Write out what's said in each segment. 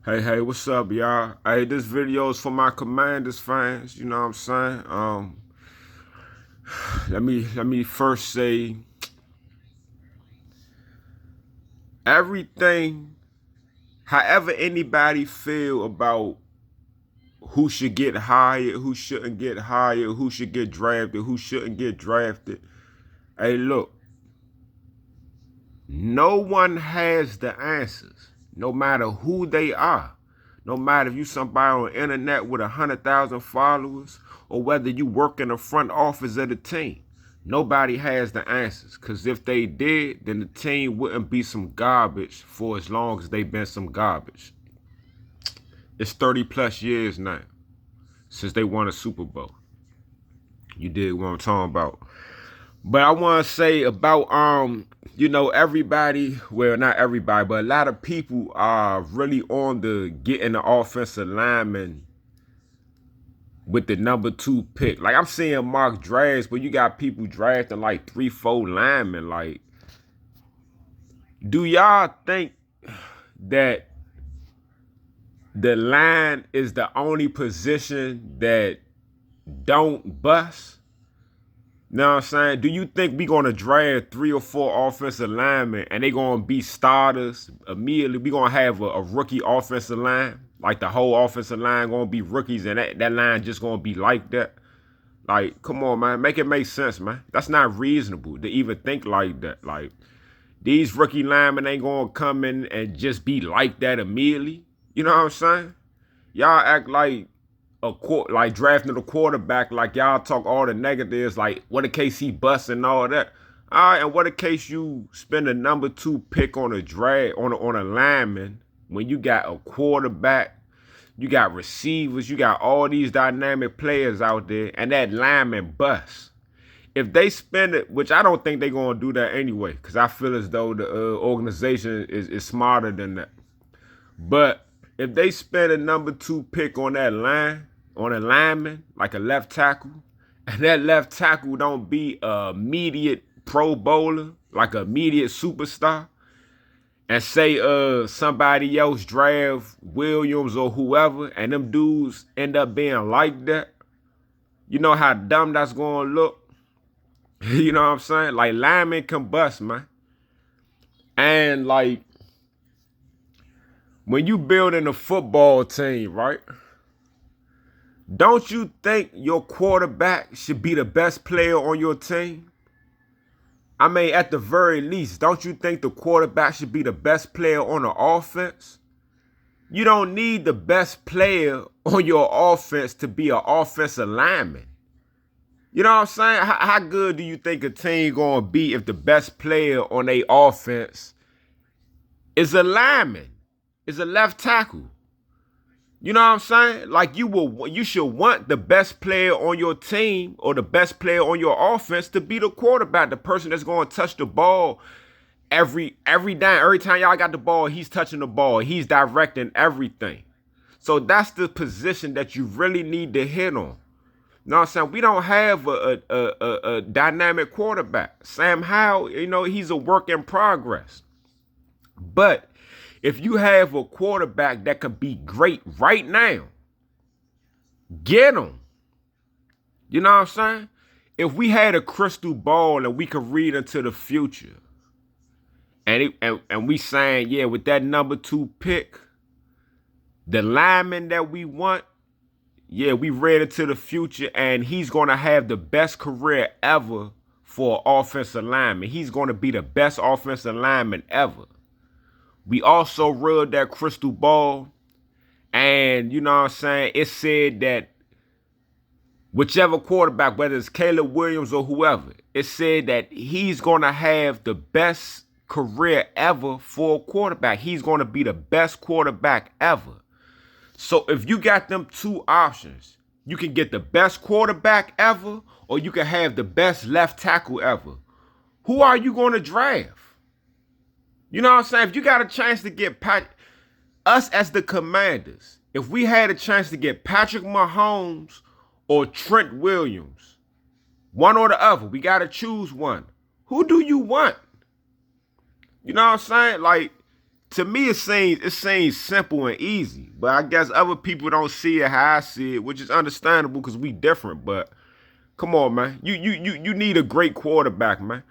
Hey, what's up, y'all? Hey, this video is for my Commanders fans, you know what I'm saying? Let me first say everything, however anybody feel about who should get hired, who shouldn't get hired, who should get drafted, who shouldn't get drafted. Hey, look, no one has the answers, no matter who they are. No matter if you somebody on the internet with 100,000 followers or whether you work in the front office of the team, nobody has the answers. Because if they did, then the team wouldn't be some garbage for as long as they've been some garbage. It's 30 plus years now since they won a Super Bowl. You dig what I'm talking about? But I want to say about everybody, well, not everybody, but a lot of people are really on the getting the offensive lineman with the number 2 pick. Like, I'm seeing mock drafts, but you got people drafting like 3, 4 linemen. Like, do y'all think that the line is the only position that don't bust? Know what I'm saying? Do you think we gonna draft 3 or 4 offensive linemen and they gonna be starters immediately? We gonna have a rookie offensive line, like the whole offensive line gonna be rookies, and that line just gonna be like that? Like, come on, man, make it make sense, man. That's not reasonable to even think like that. Like, these rookie linemen ain't gonna come in and just be like that immediately. You know what I'm saying? Y'all act like like drafting a quarterback, like y'all talk all the negatives, like what in case he busts and all that. All right, and what in case you spend a number 2 pick on a draft on a lineman when you got a quarterback, you got receivers, you got all these dynamic players out there, and that lineman busts. If they spend it, which I don't think they're gonna do that anyway, because I feel as though the organization is smarter than that. But if they spend a number 2 pick on that line, on a lineman, like a left tackle, and that left tackle don't be a immediate pro bowler, like an immediate superstar, and say somebody else draft Williams or whoever, and them dudes end up being like that, you know how dumb that's gonna look? You know what I'm saying? Like, linemen can bust, man. And like, when you building a football team, right? Don't you think your quarterback should be the best player on your team? I mean, at the very least, don't you think the quarterback should be the best player on the offense? You don't need the best player on your offense to be an offensive lineman. You know what I'm saying? How good do you think a team gonna be if the best player on their offense is a lineman, is a left tackle? You know what I'm saying? Like, you should want the best player on your team or the best player on your offense to be the quarterback, the person that's going to touch the ball every down. Every time y'all got the ball, he's touching the ball. He's directing everything. So that's the position that you really need to hit on. You know what I'm saying? We don't have a dynamic quarterback. Sam Howell, he's a work in progress. But if you have a quarterback that could be great right now, get him. You know what I'm saying? If we had a crystal ball and we could read into the future, and we saying, yeah, with that number 2 pick, the lineman that we want, yeah, we read into the future, and he's going to have the best career ever for an offensive lineman. He's going to be the best offensive lineman ever. We also read that crystal ball, and you know what I'm saying, it said that whichever quarterback, whether it's Caleb Williams or whoever, it said that he's going to have the best career ever for a quarterback. He's going to be the best quarterback ever. So if you got them 2 options, you can get the best quarterback ever, or you can have the best left tackle ever. Who are you going to draft? You know what I'm saying? If you got a chance to get us as the Commanders, if we had a chance to get Patrick Mahomes or Trent Williams, one or the other, we got to choose one. Who do you want? You know what I'm saying? Like, to me it seems simple and easy, but I guess other people don't see it how I see it, which is understandable because we different. But come on, man, you need a great quarterback, man.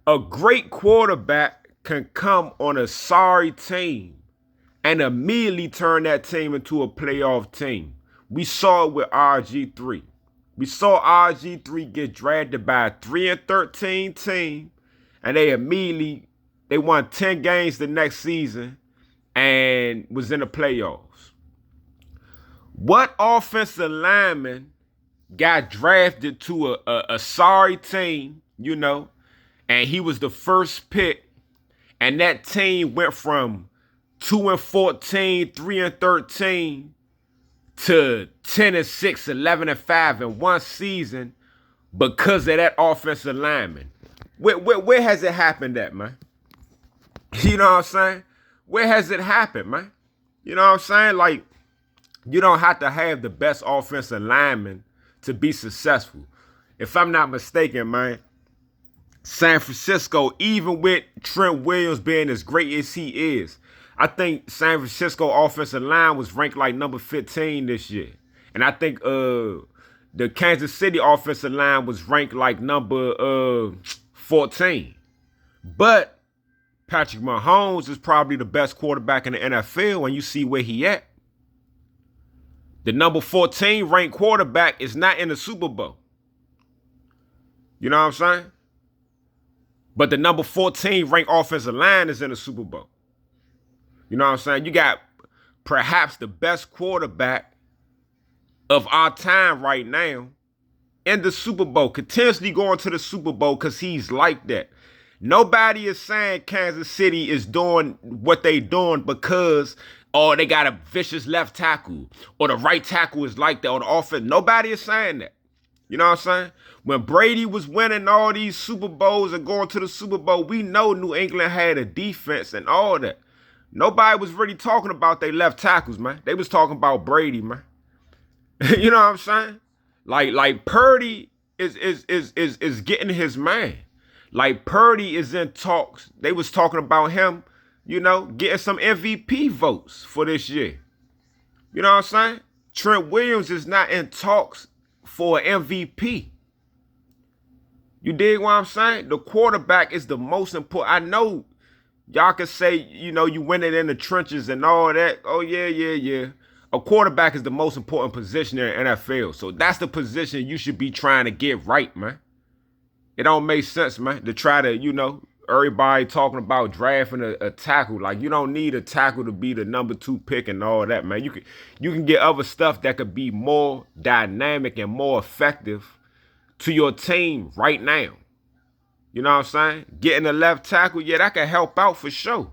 A great quarterback can come on a sorry team and immediately turn that team into a playoff team. We saw it with RG3. We saw RG3 get drafted by a 3-13 team, and they won 10 games the next season and was in the playoffs. What offensive lineman got drafted to a sorry team, and he was the first pick, and that team went from 2-14, 3-13 to 10-6, 11-5 in one season because of that offensive lineman? Where has it happened at, man? You know what I'm saying? Where has it happened, man? You know what I'm saying? Like, you don't have to have the best offensive lineman to be successful. If I'm not mistaken, man, San Francisco, even with Trent Williams being as great as he is, I think San Francisco offensive line was ranked like number 15 this year. And I think the Kansas City offensive line was ranked like number 14. But Patrick Mahomes is probably the best quarterback in the NFL when you see where he at. The number 14 ranked quarterback is not in the Super Bowl. You know what I'm saying? But the number 14 ranked offensive line is in the Super Bowl. You know what I'm saying? You got perhaps the best quarterback of our time right now in the Super Bowl, continuously going to the Super Bowl because he's like that. Nobody is saying Kansas City is doing what they doing because, they got a vicious left tackle, or the right tackle is like that, or the offense. Nobody is saying that. You know what I'm saying? When Brady was winning all these Super Bowls and going to the Super Bowl, we know New England had a defense and all that. Nobody was really talking about their left tackles, man. They was talking about Brady, man. You know what I'm saying? Like Purdy is getting his man. Like Purdy is in talks. They was talking about him, getting some MVP votes for this year. You know what I'm saying? Trent Williams is not in talks for an MVP. You dig what I'm saying? The quarterback is the most important. I know y'all can say, you win it in the trenches and all that. Oh, yeah. A quarterback is the most important position in the NFL. So that's the position you should be trying to get right, man. It don't make sense, man, to try to, everybody talking about drafting a tackle. Like, you don't need a tackle to be the number 2 pick and all that, man. You can get other stuff that could be more dynamic and more effective to your team right now. You know what I'm saying? Getting a left tackle, yeah, that can help out for sure.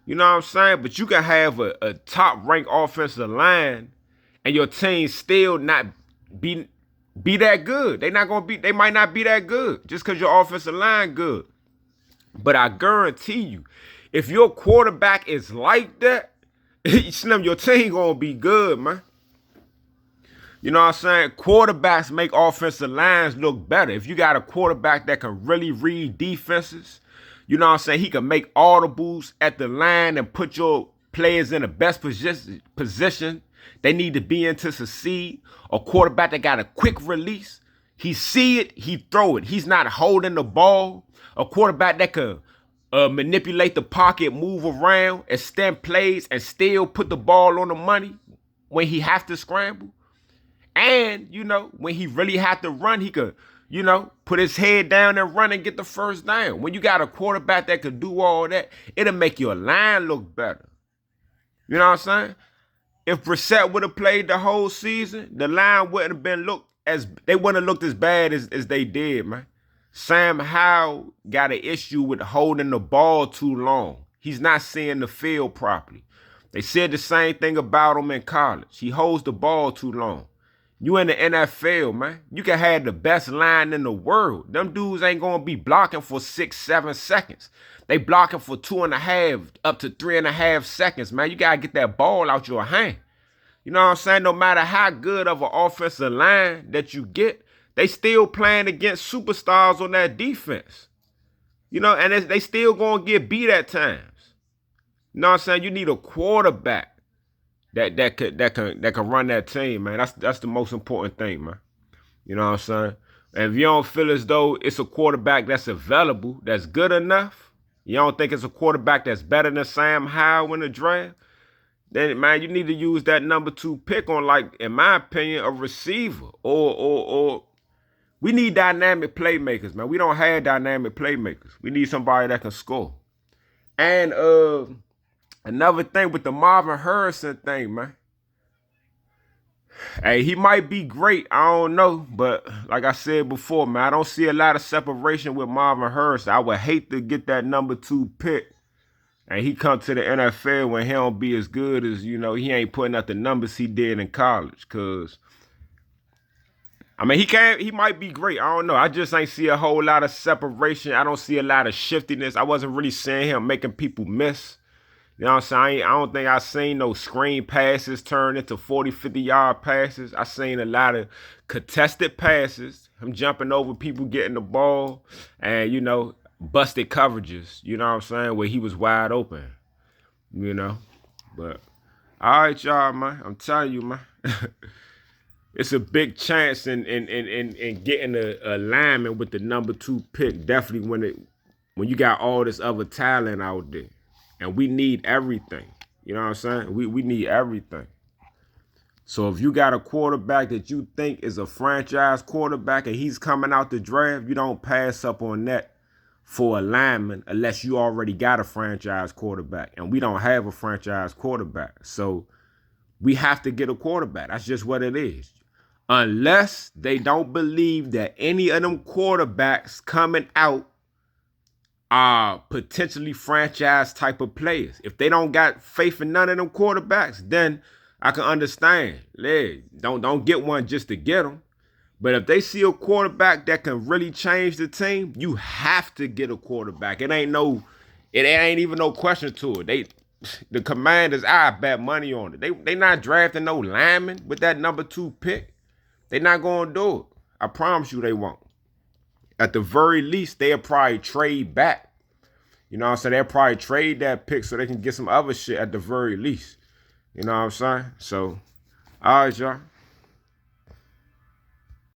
You know what I'm saying? But you can have a top-ranked offensive line and your team still not be that good. They might not be that good just because your offensive line good. But I guarantee you, if your quarterback is like that, your team gonna be good, man. You know what I'm saying? Quarterbacks make offensive lines look better. If you got a quarterback that can really read defenses, you know what I'm saying? He can make audibles at the line and put your players in the best position they need to be in to succeed. A quarterback that got a quick release. He see it, he throw it. He's not holding the ball. A quarterback that could manipulate the pocket, move around, extend plays, and still put the ball on the money when he has to scramble. And, when he really had to run, he could, put his head down and run and get the first down. When you got a quarterback that could do all that, it'll make your line look better. You know what I'm saying? If Brissett would have played the whole season, the line wouldn't have looked as bad as they did, man. Sam Howell got an issue with holding the ball too long. He's not seeing the field properly. They said the same thing about him in college. He holds the ball too long. You in the NFL, man. You can have the best line in the world. Them dudes ain't going to be blocking for 6-7 seconds. They blocking for 2.5 up to 3.5 seconds, man. You got to get that ball out your hand. You know what I'm saying? No matter how good of an offensive line that you get, they still playing against superstars on that defense. And they still going to get beat at times. You know what I'm saying? You need a quarterback that can run that team, man. That's the most important thing, man. You know what I'm saying? And if you don't feel as though it's a quarterback that's available, that's good enough, you don't think it's a quarterback that's better than Sam Howell in the draft, then man, you need to use that number 2 pick on, like, in my opinion, a receiver. Or we need dynamic playmakers, man. We don't have dynamic playmakers. We need somebody that can score. And another thing with the Marvin Harrison thing, man. Hey, he might be great. I don't know. But like I said before, man, I don't see a lot of separation with Marvin Harrison. I would hate to get that number 2 pick and he come to the NFL when he don't be as good as, he ain't putting up the numbers he did in college. Because, I mean, he might be great. I don't know. I just ain't see a whole lot of separation. I don't see a lot of shiftiness. I wasn't really seeing him making people miss. You know what I'm saying? I don't think I seen no screen passes turn into 40, 50-yard passes. I seen a lot of contested passes, him jumping over people getting the ball, and, busted coverages, you know what I'm saying, where he was wide open, But, all right, y'all, man. I'm telling you, man. It's a big chance in getting a lineman with the number 2 pick, definitely when you got all this other talent out there. And we need everything. You know what I'm saying? We need everything. So if you got a quarterback that you think is a franchise quarterback and he's coming out the draft, you don't pass up on that for a lineman unless you already got a franchise quarterback. And we don't have a franchise quarterback. So we have to get a quarterback. That's just what it is. Unless they don't believe that any of them quarterbacks coming out are potentially franchise type of players. If they don't got faith in none of them quarterbacks, then I can understand. Don't get one just to get them. But if they see a quarterback that can really change the team, you have to get a quarterback. It ain't even no question to it. The Commanders, I bet money on it. They not drafting no lineman with that number 2 pick. They not gonna do it. I promise you they won't. At the very least, they'll probably trade back. You know what I'm saying? They'll probably trade that pick so they can get some other shit at the very least. You know what I'm saying? So, all right, y'all.